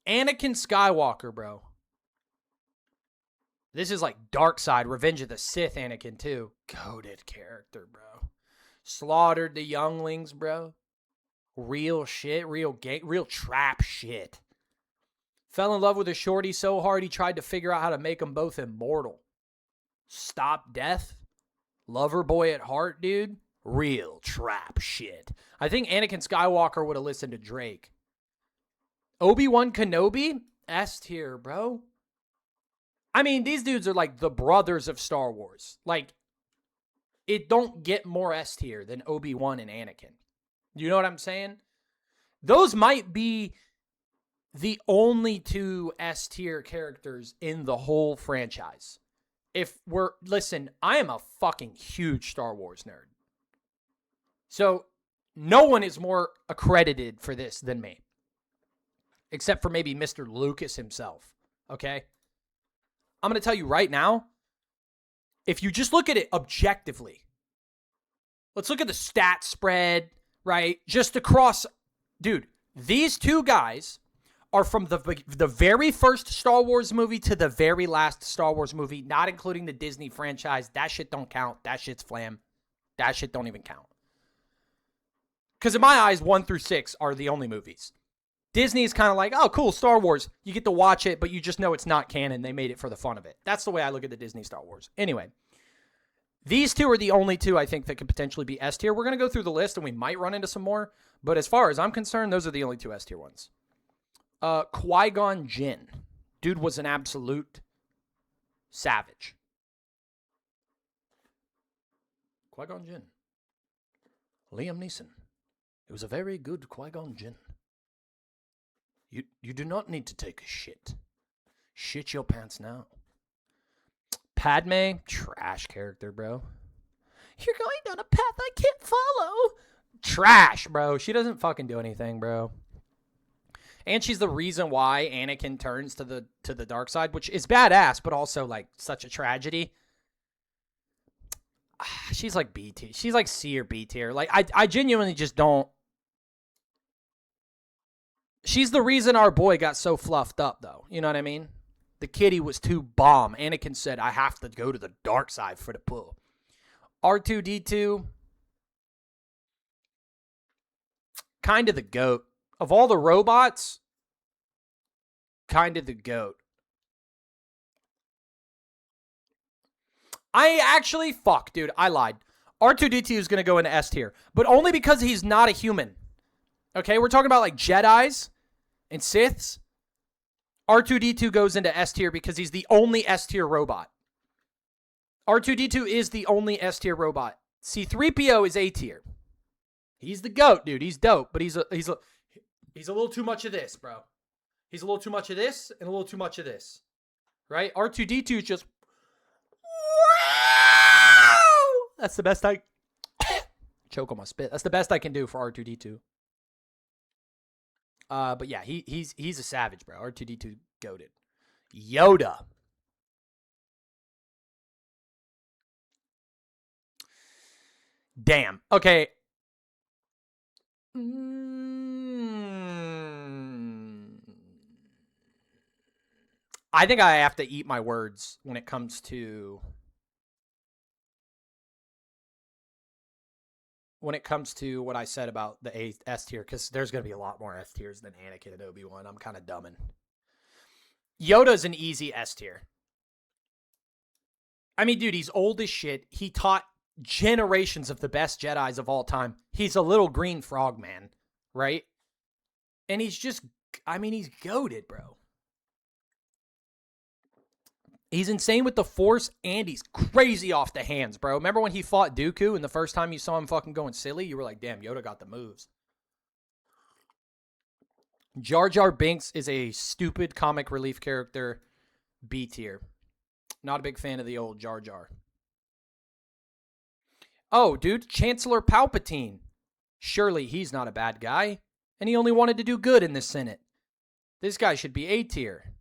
Anakin Skywalker, bro. This is like Dark Side, Revenge of the Sith Anakin, too. Goated character, bro. Slaughtered the younglings, bro. Real shit, real trap shit. Fell in love with a shorty so hard he tried to figure out how to make them both immortal. Stop death. Lover boy at heart, dude. Real trap shit. I think Anakin Skywalker would have listened to Drake. Obi-Wan Kenobi? S tier, bro. I mean, these dudes are like the brothers of Star Wars. Like, it don't get more S tier than Obi-Wan and Anakin. You know what I'm saying? Those might be the only two S tier characters in the whole franchise. Listen, I am a fucking huge Star Wars nerd. So, no one is more accredited for this than me. Except for maybe Mr. Lucas himself. Okay? I'm going to tell you right now, if you just look at it objectively, let's look at the stat spread, right? Just across, dude, these two guys are from the very first Star Wars movie to the very last Star Wars movie, not including the Disney franchise. That shit don't count. That shit's flam. That shit don't even count. Because in my eyes, 1 through 6 are the only movies. Disney is kind of like, oh, cool, Star Wars. You get to watch it, but you just know it's not canon. They made it for the fun of it. That's the way I look at the Disney Star Wars. Anyway, these two are the only two I think that could potentially be S tier. We're going to go through the list, and we might run into some more. But as far as I'm concerned, those are the only two S tier ones. Qui-Gon Jinn. Dude was an absolute savage. Qui-Gon Jinn. Liam Neeson. It was a very good Qui-Gon Jinn. You do not need to take a shit. Shit your pants now. Padme, trash character, bro. You're going down a path I can't follow. Trash, bro. She doesn't fucking do anything, bro. And she's the reason why Anakin turns to the dark side, which is badass, but also like such a tragedy. She's like B tier. She's like C or B tier. Like I genuinely just don't. She's the reason our boy got so fluffed up, though. You know what I mean? The kitty was too bomb. Anakin said, I have to go to the dark side for the pull. R2-D2, kind of the GOAT. Of all the robots, kind of the GOAT. Dude, I lied. R2-D2 is going to go into S tier, but only because he's not a human. Okay, we're talking about like Jedis and Siths. R2-D2 goes into S tier because he's the only S tier robot. R2-D2 is the only S tier robot. C-3PO is A tier. He's the GOAT, dude. He's dope, but he's a little too much of this, bro. He's a little too much of this and a little too much of this. Right? R2-D2 is just that's the best I choke on my spit. That's the best I can do for R2-D2. But yeah, he's a savage, bro. R2-D2 goated. Yoda. Damn. Okay. I think I have to eat my words when it comes to what I said about the S tier, because there's going to be a lot more S tiers than Anakin and Obi-Wan. I'm kind of dumbing. Yoda's an easy S tier. I mean, dude, he's old as shit. He taught generations of the best Jedis of all time. He's a little green frog man, right? And he's just, I mean, he's goated, bro. He's insane with the Force, and he's crazy off the hands, bro. Remember when he fought Dooku, and the first time you saw him fucking going silly, you were like, damn, Yoda got the moves. Jar Jar Binks is a stupid comic relief character, B tier. Not a big fan of the old Jar Jar. Oh, dude, Chancellor Palpatine. Surely he's not a bad guy, and he only wanted to do good in the Senate. This guy should be A tier.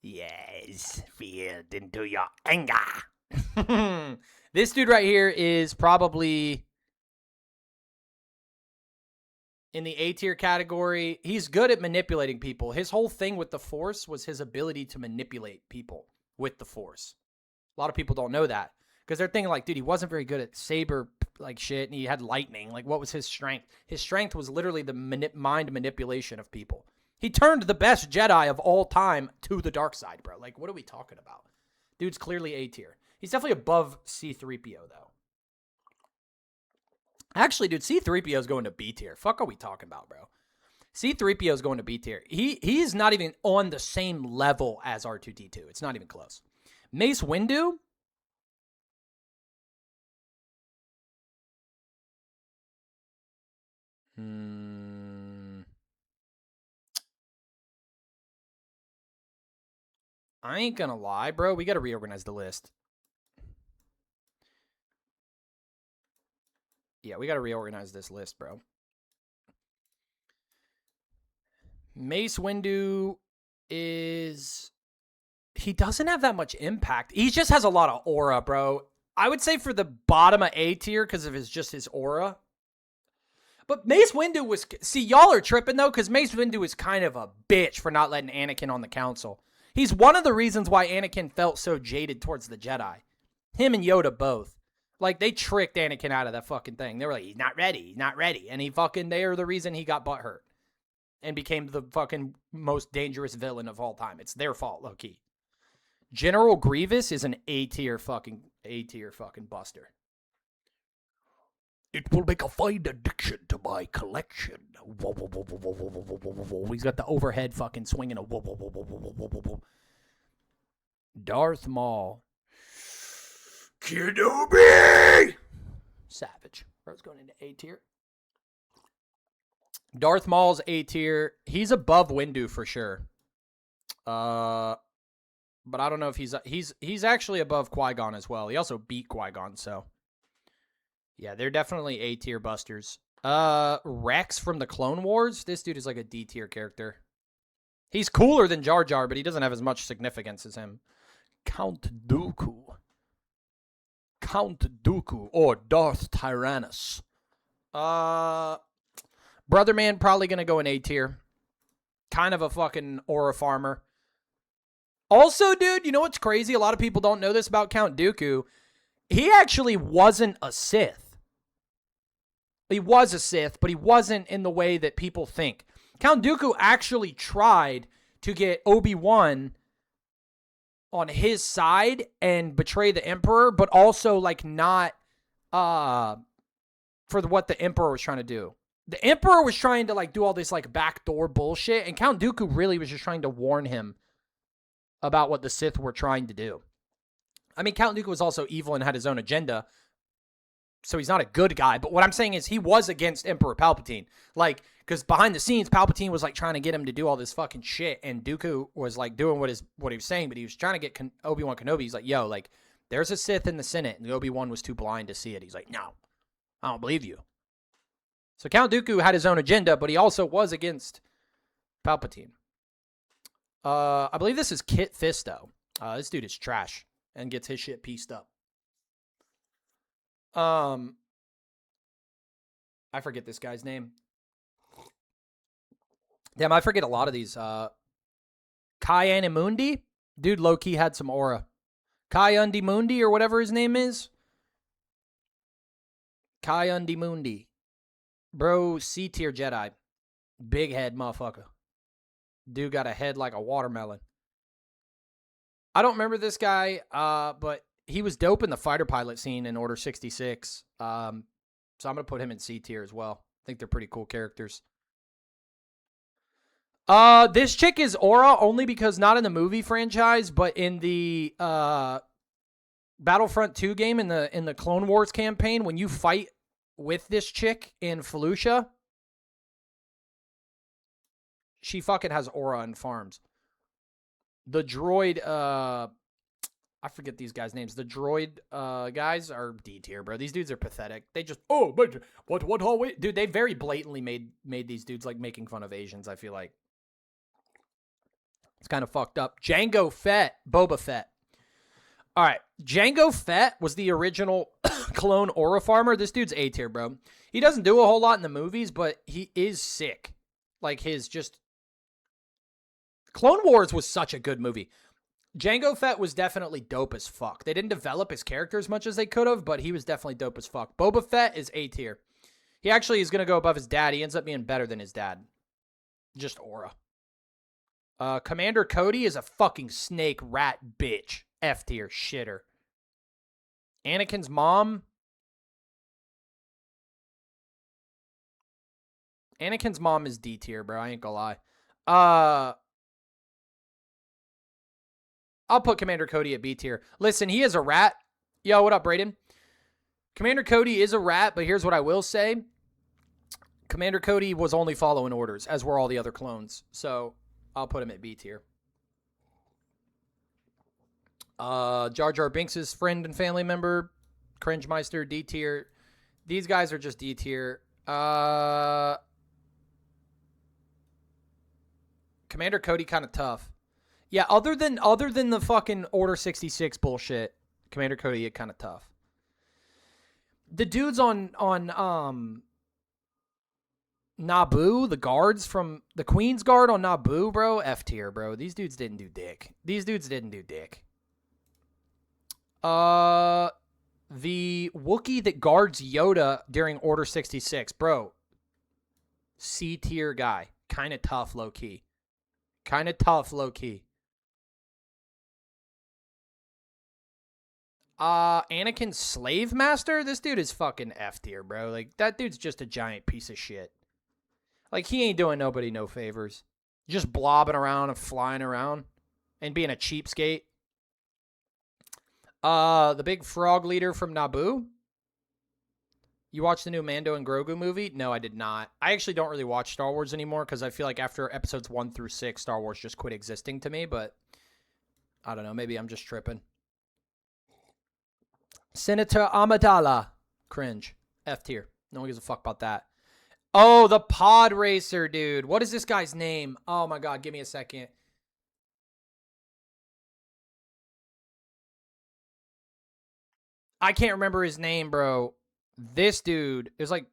Yes, feel into your anger. This dude right here is probably In the A tier category, he's good at manipulating people. His whole thing with the Force was his ability to manipulate people with the Force. A lot of people don't know that because they're thinking like, dude, he wasn't very good at saber like shit, and he had lightning. Like, what was his strength? His strength was literally the mind manipulation of people. He turned the best Jedi of all time to the dark side, bro. Like, what are we talking about? Dude's clearly A tier. He's definitely above C-3PO, though. Actually, dude, C-3PO is going to B tier. Fuck are we talking about, bro? C-3PO is going to B tier. He's not even on the same level as R2-D2. It's not even close. Mace Windu? I ain't gonna lie, bro. We gotta reorganize the list. Yeah, we gotta reorganize this list, bro. Mace Windu is... He doesn't have that much impact. He just has a lot of aura, bro. I would say for the bottom of A tier because of his aura. But Mace Windu was... See, y'all are tripping, though, because Mace Windu is kind of a bitch for not letting Anakin on the council. He's one of the reasons why Anakin felt so jaded towards the Jedi. Him and Yoda both. Like, they tricked Anakin out of that fucking thing. They were like, he's not ready. He's not ready. And they are the reason he got butthurt. And became the fucking most dangerous villain of all time. It's their fault, low-key. General Grievous is an A-tier fucking buster. It will make a fine addition to my collection. Whoa, whoa, whoa, whoa, whoa, whoa, whoa, whoa, whoa, whoa. He's got the overhead fucking swinging a whoa, whoa, whoa, whoa, whoa, whoa, whoa, whoa. Darth Maul. Kenobi! Savage. Bro's going into A tier. Darth Maul's A tier. He's above Windu for sure. But I don't know if he's actually above Qui-Gon as well. He also beat Qui-Gon, so yeah, they're definitely A tier busters. Rex from the Clone Wars. This dude is like a D tier character. He's cooler than Jar Jar, but he doesn't have as much significance as him. Count Dooku. Count Dooku or Darth Tyrannus. Brother Man probably gonna go in A tier. Kind of a fucking aura farmer. Also, dude, you know what's crazy? A lot of people don't know this about Count Dooku. He actually wasn't a Sith. He was a Sith, but he wasn't in the way that people think. Count Dooku actually tried to get Obi-Wan on his side and betray the Emperor, but also like not for what the Emperor was trying to do. The Emperor was trying to like do all this like backdoor bullshit, and Count Dooku really was just trying to warn him about what the Sith were trying to do. I mean, Count Dooku was also evil and had his own agenda, so he's not a good guy. But what I'm saying is he was against Emperor Palpatine. Like, because behind the scenes, Palpatine was like trying to get him to do all this fucking shit, and Dooku was like doing what he was saying, but he was trying to get Obi-Wan Kenobi. He's like, yo, like, there's a Sith in the Senate, and Obi-Wan was too blind to see it. He's like, no, I don't believe you. So Count Dooku had his own agenda, but he also was against Palpatine. I believe this is Kit Fisto. This dude is trash and gets his shit pieced up. I forget this guy's name. Damn, I forget a lot of these. Kai-Anamundi? Dude, low-key had some aura. Kai-Undi-Mundi or whatever his name is. Kai-Undi-Mundi. Bro, C-tier Jedi. Big head motherfucker. Dude got a head like a watermelon. I don't remember this guy, but he was dope in the fighter pilot scene in Order 66. So I'm going to put him in C tier as well. I think they're pretty cool characters. This chick is Aura only because not in the movie franchise, but in the Battlefront 2 game in the Clone Wars campaign, when you fight with this chick in Felucia, she fucking has aura and farms. The droid, I forget these guys' names. The droid guys are D tier, bro. These dudes are pathetic. They just, oh, but what hallway? Dude, they very blatantly made these dudes like making fun of Asians, I feel like. It's kind of fucked up. Jango Fett, Boba Fett. All right, Jango Fett was the original clone Aura Farmer. This dude's A tier, bro. He doesn't do a whole lot in the movies, but he is sick. Like his just Clone Wars was such a good movie. Jango Fett was definitely dope as fuck. They didn't develop his character as much as they could have, but he was definitely dope as fuck. Boba Fett is A tier. He actually is going to go above his dad. He ends up being better than his dad. Just aura. Commander Cody is a fucking snake rat bitch. F tier shitter. Anakin's mom. Anakin's mom is D tier, bro. I ain't gonna lie. I'll put Commander Cody at B tier. Listen, he is a rat. Yo, what up, Brayden? Commander Cody is a rat, but here's what I will say. Commander Cody was only following orders, as were all the other clones. So I'll put him at B tier. Jar Jar Binks' friend and family member, Cringemeister, D tier. These guys are just D tier. Commander Cody kind of tough. Yeah, other than the fucking Order 66 bullshit, Commander Cody kind of tough. The dudes on Naboo, the guards from the Queen's Guard on Naboo, bro, F tier, bro. These dudes didn't do dick. The Wookiee that guards Yoda during Order 66, bro. C tier guy. Kind of tough, low key. Anakin's slave master? This dude is fucking F tier, bro. Like, that dude's just a giant piece of shit. Like, he ain't doing nobody no favors. Just blobbing around and flying around and being a cheapskate. The big frog leader from Naboo? You watched the new Mando and Grogu movie? No, I did not. I actually don't really watch Star Wars anymore because I feel like after episodes 1 through 6, Star Wars just quit existing to me, but I don't know. Maybe I'm just tripping. Senator Amidala. Cringe. F tier. No one gives a fuck about that. Oh, the pod racer, dude. What is this guy's name? Oh, my God. Give me a second. I can't remember his name, bro. This dude is like...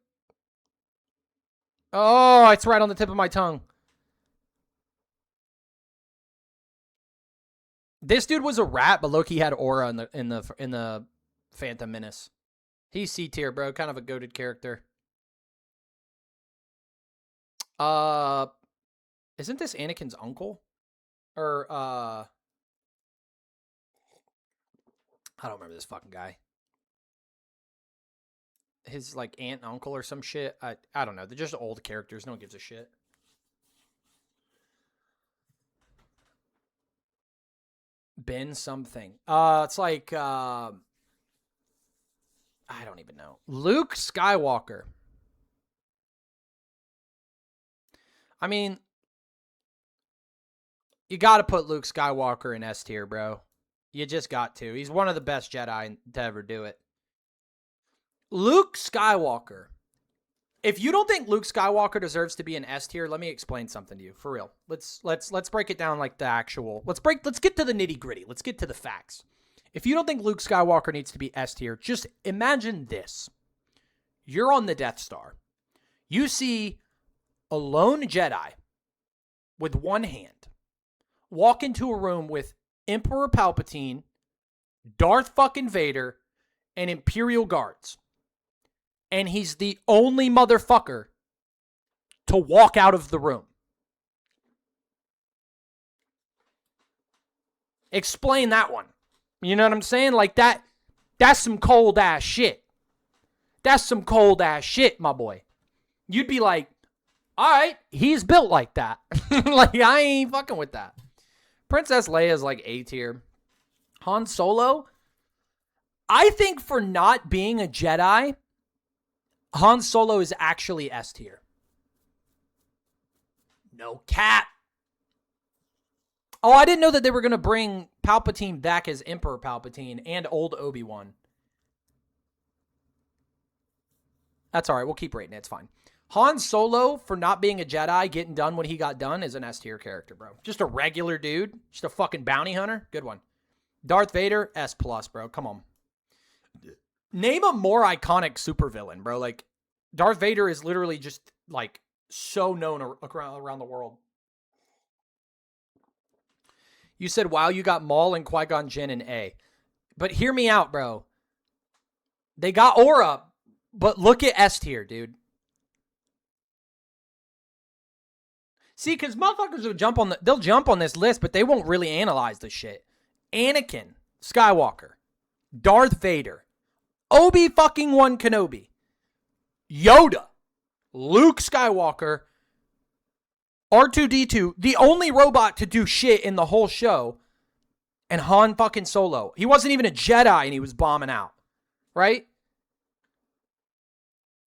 Oh, it's right on the tip of my tongue. This dude was a rat, but Loki had aura in the Phantom Menace. He's C tier, bro. Kind of a goated character. Isn't this Anakin's uncle? Or I don't remember this fucking guy. His like aunt and uncle or some shit. I don't know. They're just old characters. No one gives a shit. Ben something. It's like I don't even know. Luke Skywalker. I mean, you got to put Luke Skywalker in S tier, bro. You just got to. He's one of the best Jedi to ever do it. Luke Skywalker. If you don't think Luke Skywalker deserves to be an S tier, let me explain something to you. For real. Let's break it down like the actual. Let's get to the nitty-gritty. Let's get to the facts. If you don't think Luke Skywalker needs to be S tier, just imagine this. You're on the Death Star. You see a lone Jedi with one hand walk into a room with Emperor Palpatine, Darth fucking Vader, and Imperial guards. And he's the only motherfucker to walk out of the room. Explain that one. You know what I'm saying? Like that's some cold ass shit. That's some cold ass shit, my boy. You'd be like, all right, he's built like that. Like, I ain't fucking with that. Princess Leia's like A tier. Han Solo, I think for not being a Jedi, Han Solo is actually S tier. No cap. Oh, I didn't know that they were going to bring Palpatine back as Emperor Palpatine and old Obi-Wan. That's all right. We'll keep rating it. It's fine. Han Solo, for not being a Jedi, getting done when he got done, is an S tier character, bro. Just a regular dude. Just a fucking bounty hunter. Good one. Darth Vader, S plus, bro. Come on. Name a more iconic supervillain, bro. Like, Darth Vader is literally just, like, so known around the world. You said, wow, you got Maul and Qui-Gon Jinn in A. But hear me out, bro. They got Aura, but look at S tier, dude. See, because motherfuckers will they'll jump on this list, but they won't really analyze the shit. Anakin Skywalker, Darth Vader, Obi-fucking-Wan Kenobi, Yoda, Luke Skywalker, R2-D2, the only robot to do shit in the whole show, and Han fucking Solo. He wasn't even a Jedi and he was bombing out, right?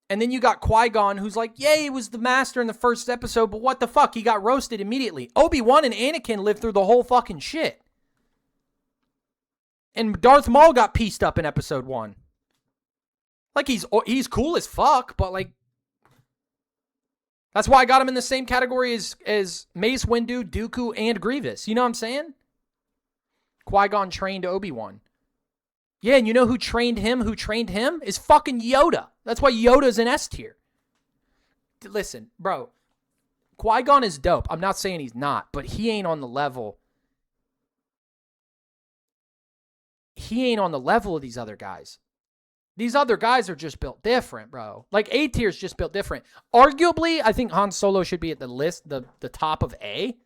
And then you got Qui-Gon, who's like, yeah, he was the master in the first episode, but what the fuck? He got roasted immediately. Obi-Wan and Anakin lived through the whole fucking shit. And Darth Maul got pieced up in episode 1. Like, he's cool as fuck, but, like, that's why I got him in the same category as Mace Windu, Dooku, and Grievous. You know what I'm saying? Qui-Gon trained Obi-Wan. Yeah, and you know who trained him? Who trained him? Is fucking Yoda. That's why Yoda's in S tier. Listen, bro. Qui-Gon is dope. I'm not saying he's not, but he ain't on the level. He ain't on the level of these other guys. These other guys are just built different, bro. Like, A tier is just built different. Arguably, I think Han Solo should be at the list, the top of A.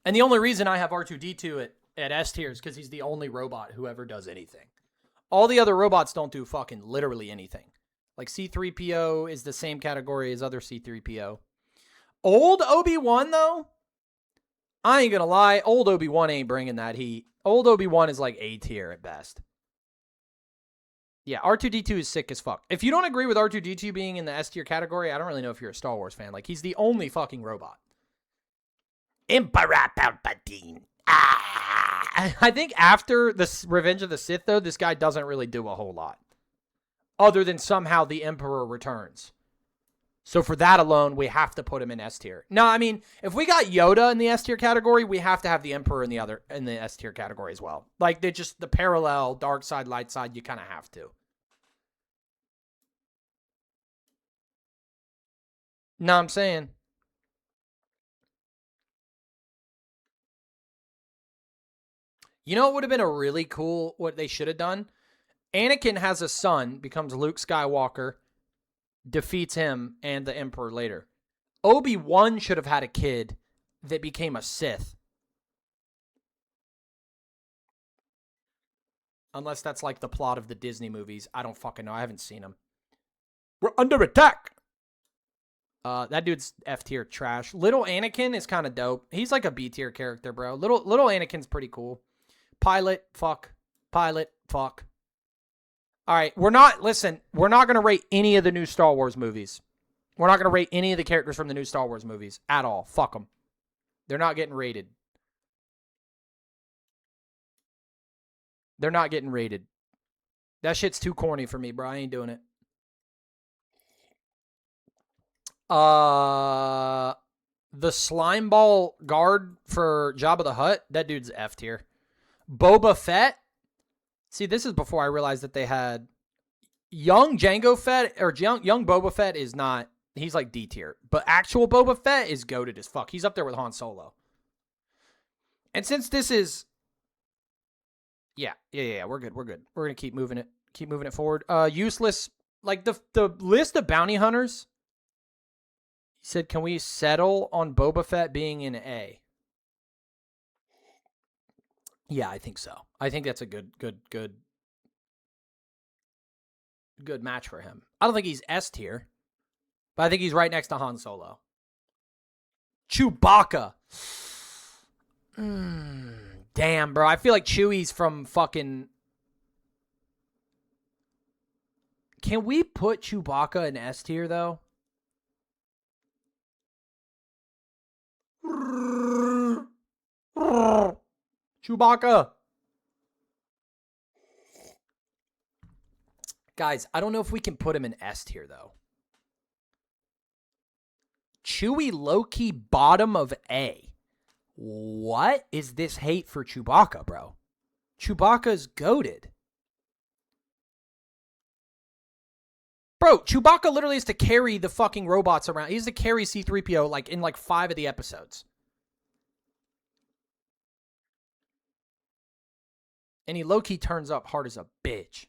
And the only reason I have R2-D2 at S tier is because he's the only robot who ever does anything. All the other robots don't do fucking literally anything. Like, C-3PO is the same category as other C-3PO. Old Obi-Wan, though? I ain't gonna lie. Old Obi-Wan ain't bringing that heat. Old Obi-Wan is like A tier at best. Yeah, R2-D2 is sick as fuck. If you don't agree with R2-D2 being in the S tier category, I don't really know if you're a Star Wars fan. Like, he's the only fucking robot. Emperor Palpatine. I think after the Revenge of the Sith, though, this guy doesn't really do a whole lot. Other than somehow the Emperor returns. So for that alone, we have to put him in S tier. No, I mean, if we got Yoda in the S tier category, we have to have the Emperor in the S tier category as well. Like, they just, the parallel, dark side, light side, you kind of have to. No, I'm saying. You know what would have been a really cool, what they should have done? Anakin has a son, becomes Luke Skywalker, defeats him and the Emperor later. Obi-Wan should have had a kid that became a Sith. Unless that's like the plot of the Disney movies. I don't fucking know. I haven't seen them. We're under attack. That dude's F tier trash. Little Anakin is kind of dope. He's like a B tier character, bro. Little Anakin's pretty cool. Pilot, fuck. Pilot, fuck. All right, we're not going to rate any of the new Star Wars movies. We're not going to rate any of the characters from the new Star Wars movies at all. Fuck them. They're not getting rated. They're not getting rated. That shit's too corny for me, bro. I ain't doing it. The slime ball guard for Jabba the Hutt, that dude's F tier. Boba Fett. See, this is before I realized that they had young Jango Fett, or young Boba Fett is not, he's like D tier. But actual Boba Fett is goated as fuck. He's up there with Han Solo. And since this is, yeah, we're good. We're going to keep moving it forward. Useless, like the list of bounty hunters. He said, can we settle on Boba Fett being in A? Yeah, I think so. I think that's a good match for him. I don't think he's S tier, but I think he's right next to Han Solo. Chewbacca. Damn, bro. I feel like Chewie's from fucking... Can we put Chewbacca in S tier, though? Chewbacca. Guys, I don't know if we can put him in S tier, though. Chewie low-key bottom of A. What is this hate for Chewbacca, bro? Chewbacca's goated. Bro, Chewbacca literally has to carry the fucking robots around. He has to carry C-3PO like in like 5 of the episodes. And he low-key turns up hard as a bitch.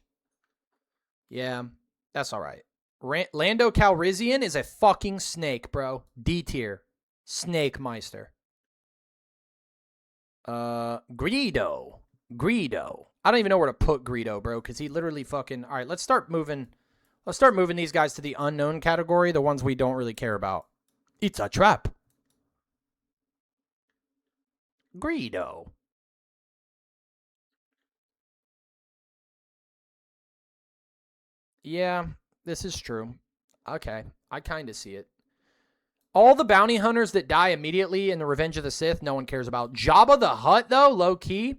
Yeah, that's all right. Lando Calrissian is a fucking snake, bro. D tier. Snake Meister. Greedo. I don't even know where to put Greedo, bro, because he literally fucking... All right, let's start moving these guys to the unknown category, the ones we don't really care about. It's a trap. Greedo. Yeah, this is true. Okay, I kind of see it. All the bounty hunters that die immediately in the Revenge of the Sith, no one cares about. Jabba the Hutt, though, low key,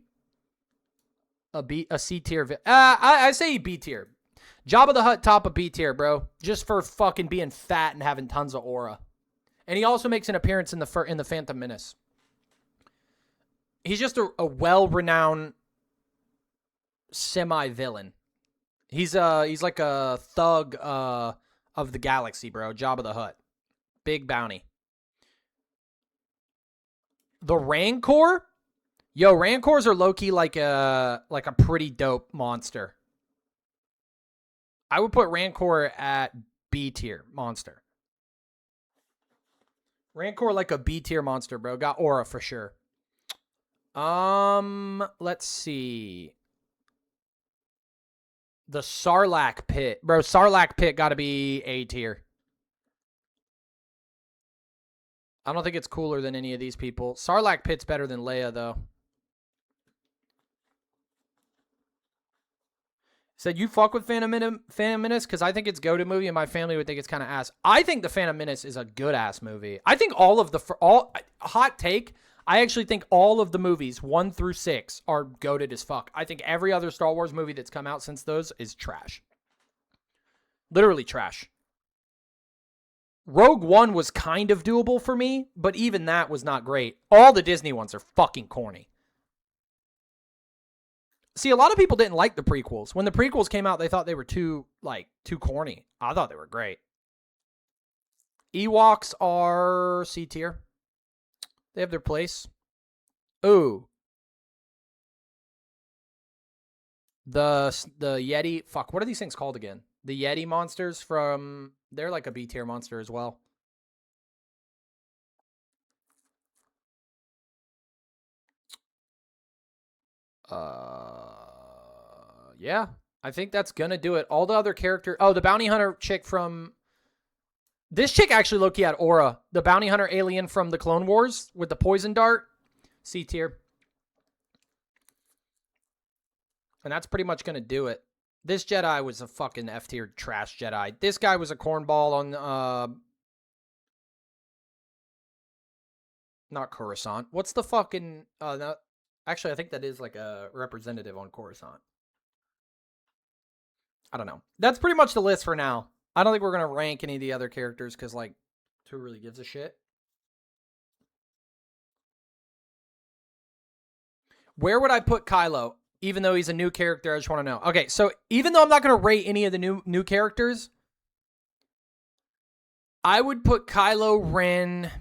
a C tier. I say B tier. Jabba the Hutt top of B tier, bro, just for fucking being fat and having tons of aura. And he also makes an appearance in the Phantom Menace. He's just a well-renowned semi-villain. He's like a thug of the galaxy, bro. Jabba the Hutt. Big bounty. The Rancor? Yo, Rancors are low-key like a pretty dope monster. I would put Rancor at B tier monster. Rancor like a B tier monster, bro. Got aura for sure. Let's see. The Sarlacc pit. Bro, Sarlacc pit got to be A tier. I don't think it's cooler than any of these people. Sarlacc pit's better than Leia, though. Said, you fuck with Phantom Menace? Because I think it's go-to movie, and my family would think it's kind of ass. I think the Phantom Menace is a good-ass movie. I think hot take, I actually think all of the movies, 1 through 6, are goated as fuck. I think every other Star Wars movie that's come out since those is trash. Literally trash. Rogue One was kind of doable for me, but even that was not great. All the Disney ones are fucking corny. See, a lot of people didn't like the prequels. When the prequels came out, they thought they were too corny. I thought they were great. Ewoks are C tier. They have their place. Ooh. The Yeti. Fuck, what are these things called again? The Yeti monsters from... They're like a B tier monster as well. Yeah. I think that's gonna do it. All the other characters... Oh, the bounty hunter chick from... This chick actually low-key had aura. The bounty hunter alien from the Clone Wars with the poison dart. C tier. And that's pretty much gonna do it. This Jedi was a fucking F tier trash Jedi. This guy was a cornball on not Coruscant. What's the fucking no, actually I think that is like a representative on Coruscant. I don't know. That's pretty much the list for now. I don't think we're gonna rank any of the other characters because like who really gives a shit? Where would I put Kylo? Even though he's a new character, I just want to know. Okay, so even though I'm not going to rate any of the new characters, I would put Kylo Ren...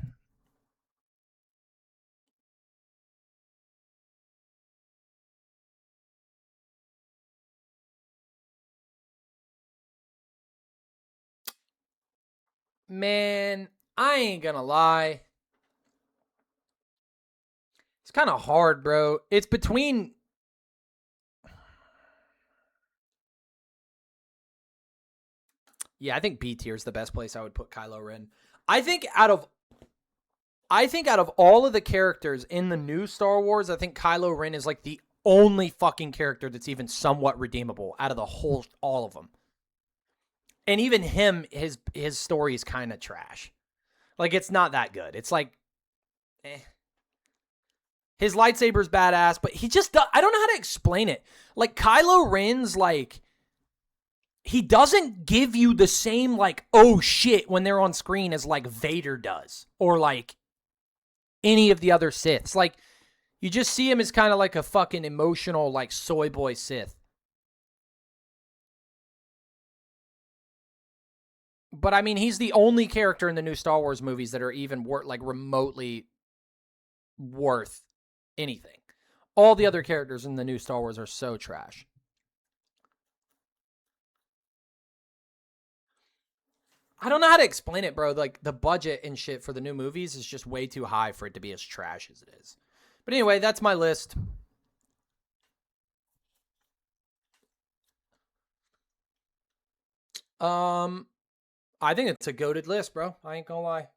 Man, I ain't going to lie. It's kind of hard, bro. It's between... Yeah, I think B tier is the best place I would put Kylo Ren. I think out of all of the characters in the new Star Wars, I think Kylo Ren is like the only fucking character that's even somewhat redeemable out of all of them. And even him, his story is kind of trash. Like, it's not that good. It's like, eh. His lightsaber's badass, but he just, I don't know how to explain it. Like, Kylo Ren's like, he doesn't give you the same, like, oh shit when they're on screen as, like, Vader does. Or, like, any of the other Siths. Like, you just see him as kind of like a fucking emotional, like, soy boy Sith. But I mean, he's the only character in the new Star Wars movies that are even like remotely worth anything. All the other characters in the new Star Wars are so trash. I don't know how to explain it, bro. Like the budget and shit for the new movies is just way too high for it to be as trash as it is. But anyway, that's my list. Um, I think it's a goated list, bro. I ain't gonna lie.